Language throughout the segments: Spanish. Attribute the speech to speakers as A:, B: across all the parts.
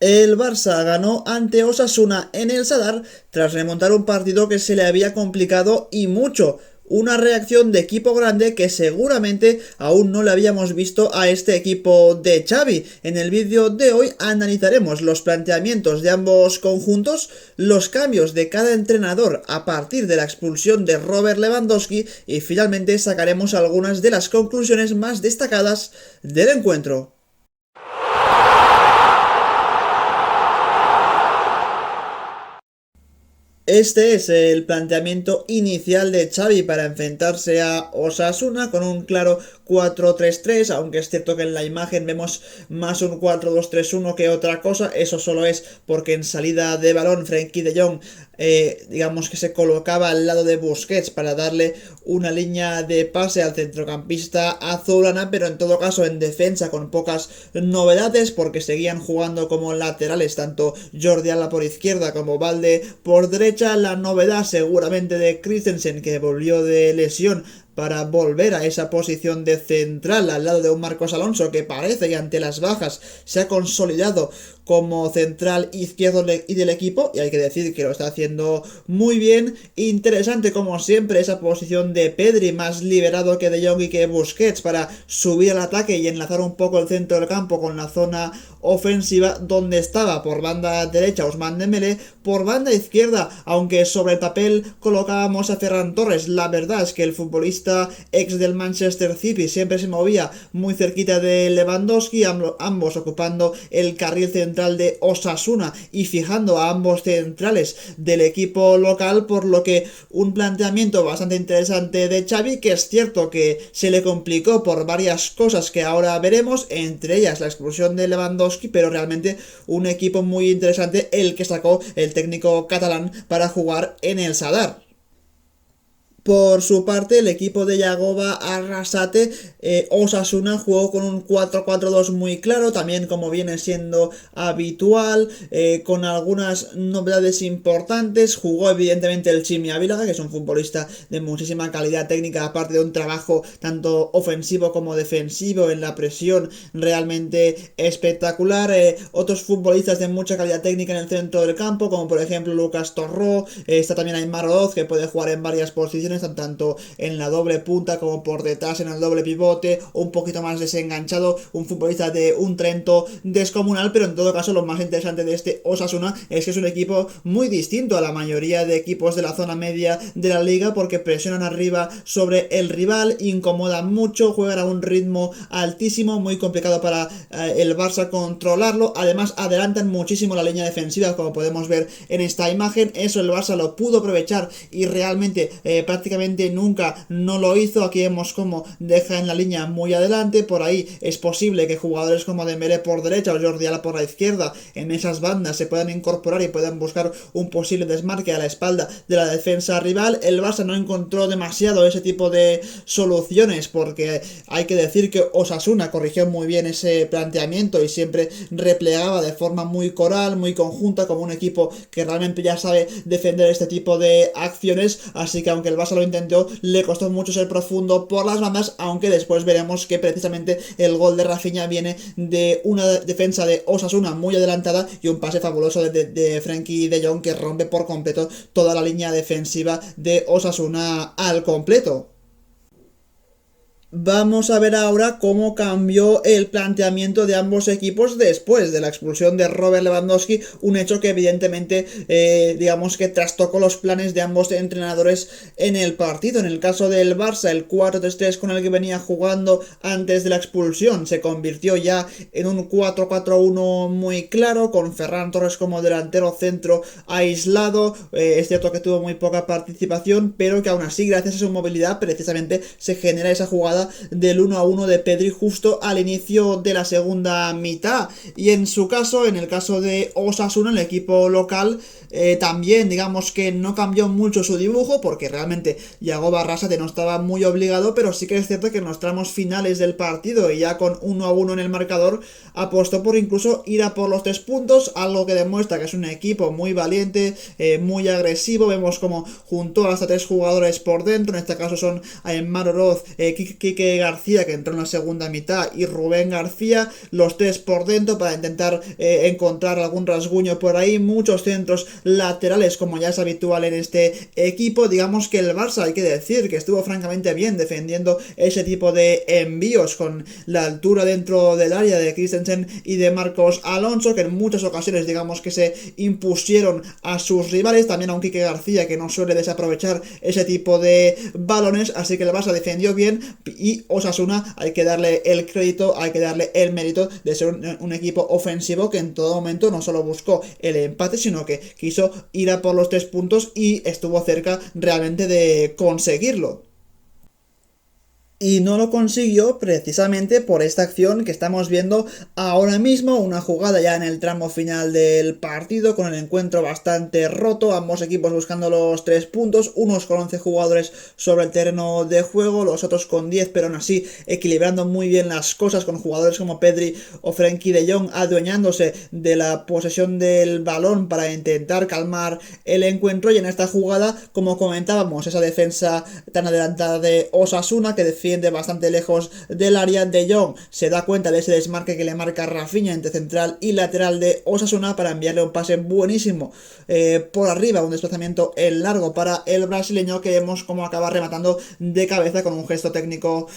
A: El Barça ganó ante Osasuna en el Sadar tras remontar un partido que se le había complicado y mucho. Una reacción de equipo grande que seguramente aún no le habíamos visto a este equipo de Xavi. En el vídeo de hoy analizaremos los planteamientos de ambos conjuntos, los cambios de cada entrenador a partir de la expulsión de Robert Lewandowski y finalmente sacaremos algunas de las conclusiones más destacadas del encuentro. Este es el planteamiento inicial de Xavi para enfrentarse a Osasuna con un claro 4-3-3, aunque es cierto que en la imagen vemos más un 4-2-3-1 que otra cosa, eso solo es porque en salida de balón Frenkie de Jong digamos que se colocaba al lado de Busquets para darle una línea de pase al centrocampista azulana, pero en todo caso en defensa con pocas novedades porque seguían jugando como laterales tanto Jordi Alba por izquierda como Valde por derecha. La novedad seguramente de Christensen, que volvió de lesión para volver a esa posición de central al lado de un Marcos Alonso que parece que ante las bajas se ha consolidado como central izquierdo y del equipo, y hay que decir que lo está haciendo muy bien. Interesante como siempre esa posición de Pedri, más liberado que De Jong y que Busquets, para subir al ataque y enlazar un poco el centro del campo con la zona ofensiva, donde estaba por banda derecha Ousmane Dembélé, por banda izquierda, aunque sobre el papel colocábamos a Ferran Torres. La verdad es que el futbolista ex del Manchester City siempre se movía muy cerquita de Lewandowski, ambos ocupando el carril central de Osasuna y fijando a ambos centrales del equipo local, por lo que un planteamiento bastante interesante de Xavi, que es cierto que se le complicó por varias cosas que ahora veremos, entre ellas la expulsión de Lewandowski, pero realmente un equipo muy interesante el que sacó el técnico catalán para jugar en el Sadar. Por su parte, el equipo de Yagoba Arrasate, Osasuna, jugó con un 4-4-2 muy claro, también como viene siendo habitual, con algunas novedades importantes. Jugó evidentemente el Chimi Ávila, que es un futbolista de muchísima calidad técnica, aparte de un trabajo tanto ofensivo como defensivo en la presión realmente espectacular. Otros futbolistas de mucha calidad técnica en el centro del campo, como por ejemplo Lucas Torró, está también Aymar Oroz, que puede jugar en varias posiciones, tanto en la doble punta como por detrás en el doble pivote, un poquito más desenganchado, un futbolista de un Trento descomunal. Pero en todo caso lo más interesante de este Osasuna es que es un equipo muy distinto a la mayoría de equipos de la zona media de la liga, porque presionan arriba sobre el rival, incomodan mucho, juegan a un ritmo altísimo, muy complicado para el Barça controlarlo. Además adelantan muchísimo la línea defensiva, como podemos ver en esta imagen. Eso el Barça lo pudo aprovechar y realmente prácticamente nunca no lo hizo. Aquí vemos cómo deja en la línea muy adelante. Por ahí es posible que jugadores como Dembélé por derecha o Jordi Alba por la izquierda en esas bandas se puedan incorporar y puedan buscar un posible desmarque a la espalda de la defensa rival. El Barça no encontró demasiado ese tipo de soluciones, porque hay que decir que Osasuna corrigió muy bien ese planteamiento y siempre replegaba de forma muy coral, muy conjunta, como un equipo que realmente ya sabe defender este tipo de acciones. Así que aunque el Barça lo intentó, le costó mucho ser profundo por las bandas, aunque después veremos que precisamente el gol de Rafinha viene de una defensa de Osasuna muy adelantada y un pase fabuloso de Frenkie de Jong, que rompe por completo toda la línea defensiva de Osasuna al completo. Vamos a ver ahora cómo cambió el planteamiento de ambos equipos después de la expulsión de Robert Lewandowski, un hecho que evidentemente digamos que trastocó los planes de ambos entrenadores en el partido. En el caso del Barça, el 4-3-3 con el que venía jugando antes de la expulsión se convirtió ya en un 4-4-1 muy claro, con Ferran Torres como delantero centro aislado. Es cierto que tuvo muy poca participación, pero que aún así, gracias a su movilidad, precisamente se genera esa jugada del 1-1 de Pedri justo al inicio de la segunda mitad. Y en su caso, en el caso de Osasuna, el equipo local, también digamos que no cambió mucho su dibujo, porque realmente Yagoba Arrasate no estaba muy obligado, pero sí que es cierto que en los tramos finales del partido y ya con 1-1 en el marcador, apostó por incluso ir a por los 3 puntos, algo que demuestra que es un equipo muy valiente, muy agresivo. Vemos como juntó hasta 3 jugadores por dentro, en este caso son Aymar Oroz, Kike Quique García, que entró en la segunda mitad, y Rubén García, los tres por dentro para intentar encontrar algún rasguño por ahí, muchos centros laterales como ya es habitual en este equipo. Digamos que el Barça, hay que decir que estuvo francamente bien defendiendo ese tipo de envíos con la altura dentro del área de Christensen y de Marcos Alonso, que en muchas ocasiones digamos que se impusieron a sus rivales, también a un Quique García que no suele desaprovechar ese tipo de balones, así que el Barça defendió bien y Osasuna hay que darle el crédito, hay que darle el mérito de ser un equipo ofensivo que en todo momento no solo buscó el empate, sino que quiso ir a por los 3 puntos y estuvo cerca realmente de conseguirlo. Y no lo consiguió precisamente por esta acción que estamos viendo ahora mismo, una jugada ya en el tramo final del partido con el encuentro bastante roto, ambos equipos buscando los 3 puntos, unos con 11 jugadores sobre el terreno de juego, los otros con 10, pero aún así equilibrando muy bien las cosas con jugadores como Pedri o Frenkie de Jong adueñándose de la posesión del balón para intentar calmar el encuentro. Y en esta jugada, como comentábamos, esa defensa tan adelantada de Osasuna que defiende bastante lejos del área, de Jong se da cuenta de ese desmarque que le marca Rafinha entre central y lateral de Osasuna para enviarle un pase buenísimo por arriba, un desplazamiento en largo para el brasileño, que vemos cómo acaba rematando de cabeza con un gesto técnico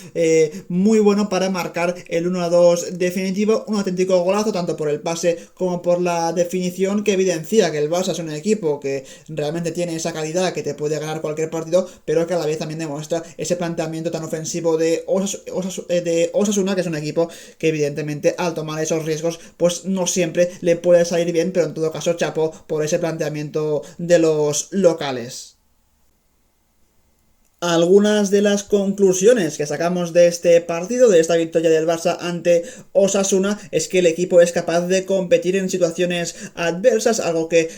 A: muy bueno para marcar el 1-2 definitivo, un auténtico golazo tanto por el pase como por la definición, que evidencia que el Barça es un equipo que realmente tiene esa calidad, que te puede ganar cualquier partido, pero que a la vez también demuestra ese planteamiento tan ofensivo de Osasuna, que es un equipo que evidentemente al tomar esos riesgos pues no siempre le puede salir bien, pero en todo caso chapó por ese planteamiento de los locales. Algunas de las conclusiones que sacamos de este partido, de esta victoria del Barça ante Osasuna, es que el equipo es capaz de competir en situaciones adversas, algo que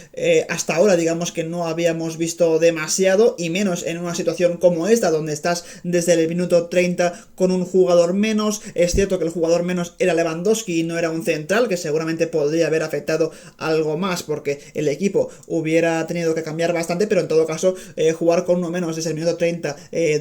A: hasta ahora digamos que no habíamos visto demasiado, y menos en una situación como esta, donde estás desde el minuto 30 con un jugador menos. Es cierto que el jugador menos era Lewandowski y no era un central, que seguramente podría haber afectado algo más porque el equipo hubiera tenido que cambiar bastante, pero en todo caso jugar con uno menos desde el minuto 30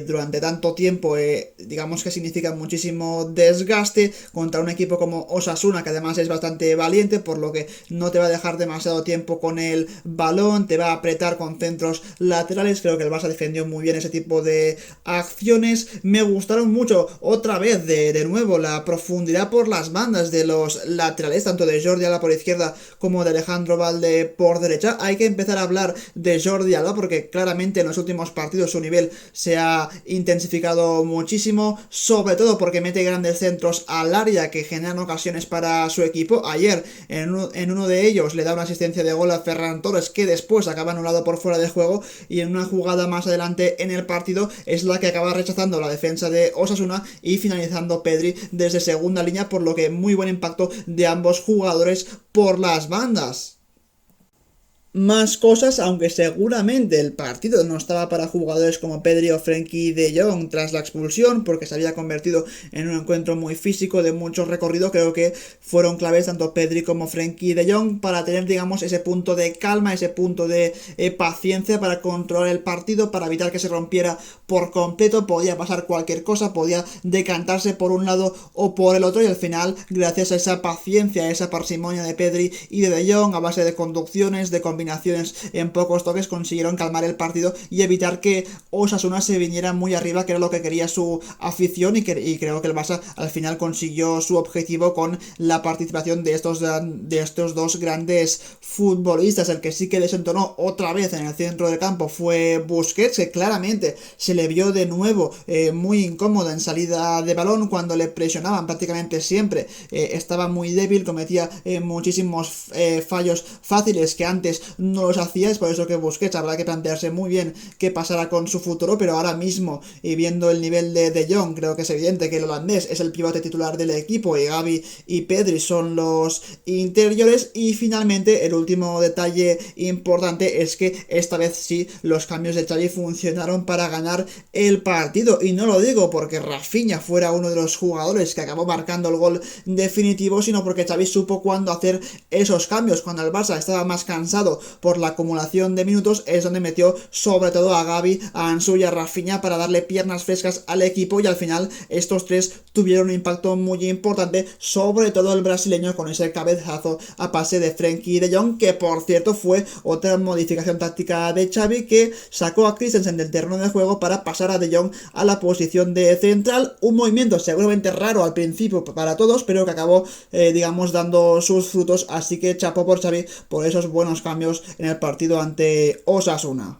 A: durante tanto tiempo digamos que significa muchísimo desgaste contra un equipo como Osasuna, que además es bastante valiente, por lo que no te va a dejar demasiado tiempo con el balón, te va a apretar con centros laterales. Creo que el Barça defendió muy bien ese tipo de acciones. Me gustaron mucho otra vez de nuevo la profundidad por las bandas de los laterales, tanto de Jordi Alba por izquierda como de Alejandro Valde por derecha. Hay que empezar a hablar de Jordi Alba porque claramente en los últimos partidos su nivel se ha intensificado muchísimo, sobre todo porque mete grandes centros al área que generan ocasiones para su equipo. Ayer en uno de ellos le da una asistencia de gol a Ferran Torres, que después acaba anulado por fuera de juego, y en una jugada más adelante en el partido es la que acaba rechazando la defensa de Osasuna y finalizando Pedri desde segunda línea, por lo que muy buen impacto de ambos jugadores por las bandas. Más cosas, aunque seguramente el partido no estaba para jugadores como Pedri o Frenkie de Jong tras la expulsión, porque se había convertido en un encuentro muy físico de mucho recorrido. Creo que fueron claves tanto Pedri como Frenkie de Jong para tener, digamos, ese punto de calma, ese punto de paciencia para controlar el partido, para evitar que se rompiera por completo. Podía pasar cualquier cosa, podía decantarse por un lado o por el otro, y al final, gracias a esa paciencia, a esa parsimonia de Pedri y de Jong, a base de conducciones, de combinaciones en pocos toques, consiguieron calmar el partido y evitar que Osasuna se viniera muy arriba, que era lo que quería su afición, y creo que el Barça al final consiguió su objetivo con la participación de estos dos grandes futbolistas. El que sí que desentonó otra vez en el centro del campo fue Busquets, que claramente se le vio de nuevo muy incómodo en salida de balón cuando le presionaban prácticamente siempre. Estaba muy débil, cometía muchísimos fallos fáciles que antes no los hacía. Es por eso que Busquets habrá que plantearse muy bien qué pasará con su futuro, pero ahora mismo, y viendo el nivel de Jong, creo que es evidente que el holandés es el pivote titular del equipo y Gavi y Pedri son los interiores. Y finalmente el último detalle importante es que esta vez sí los cambios de Xavi funcionaron para ganar el partido, y no lo digo porque Rafinha fuera uno de los jugadores que acabó marcando el gol definitivo, sino porque Xavi supo cuándo hacer esos cambios. Cuando el Barça estaba más cansado por la acumulación de minutos, es donde metió sobre todo a Gavi, a Ansu y a Rafinha para darle piernas frescas al equipo, y al final estos tres tuvieron un impacto muy importante, sobre todo el brasileño con ese cabezazo a pase de Frenkie de Jong, que por cierto fue otra modificación táctica de Xavi, que sacó a Christensen del terreno de juego para pasar a de Jong a la posición de central, un movimiento seguramente raro al principio para todos, pero que acabó digamos dando sus frutos, así que chapó por Xavi por esos buenos cambios en el partido ante Osasuna.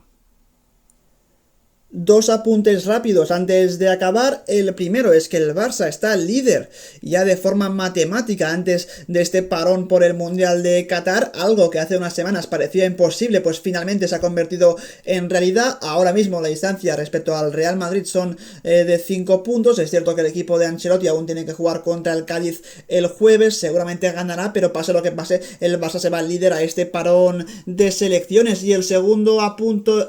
A: Dos apuntes rápidos antes de acabar. El primero es que el Barça está líder ya de forma matemática antes de este parón por el Mundial de Qatar, algo que hace unas semanas parecía imposible, pues finalmente se ha convertido en realidad. Ahora mismo la distancia respecto al Real Madrid son de 5 puntos. Es cierto que el equipo de Ancelotti aún tiene que jugar contra el Cádiz el jueves, seguramente ganará, pero pase lo que pase, el Barça se va líder a este parón de selecciones. Y el segundo apunte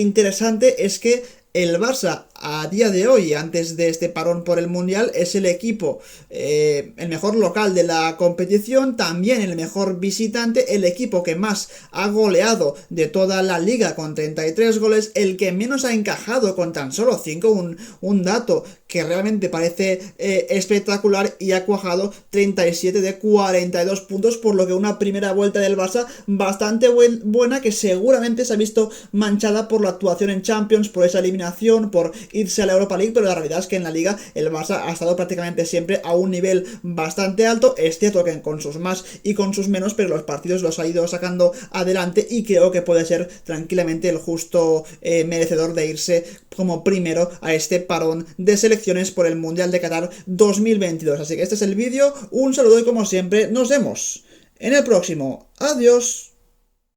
A: interesante es que el Barça a día de hoy, antes de este parón por el Mundial, es el equipo, el mejor local de la competición, también el mejor visitante, el equipo que más ha goleado de toda la liga con 33 goles, el que menos ha encajado con tan solo 5, un dato que realmente parece espectacular, y ha cuajado 37 de 42 puntos, por lo que una primera vuelta del Barça bastante buena, que seguramente se ha visto manchada por la actuación en Champions, por esa eliminación, por irse a la Europa League, pero la realidad es que en la Liga el Barça ha estado prácticamente siempre a un nivel bastante alto. Es cierto que con sus más y con sus menos, pero los partidos los ha ido sacando adelante, y creo que puede ser tranquilamente el justo merecedor de irse como primero a este parón de selecciones por el Mundial de Qatar 2022. Así que este es el vídeo, un saludo y como siempre nos vemos en el próximo. Adiós.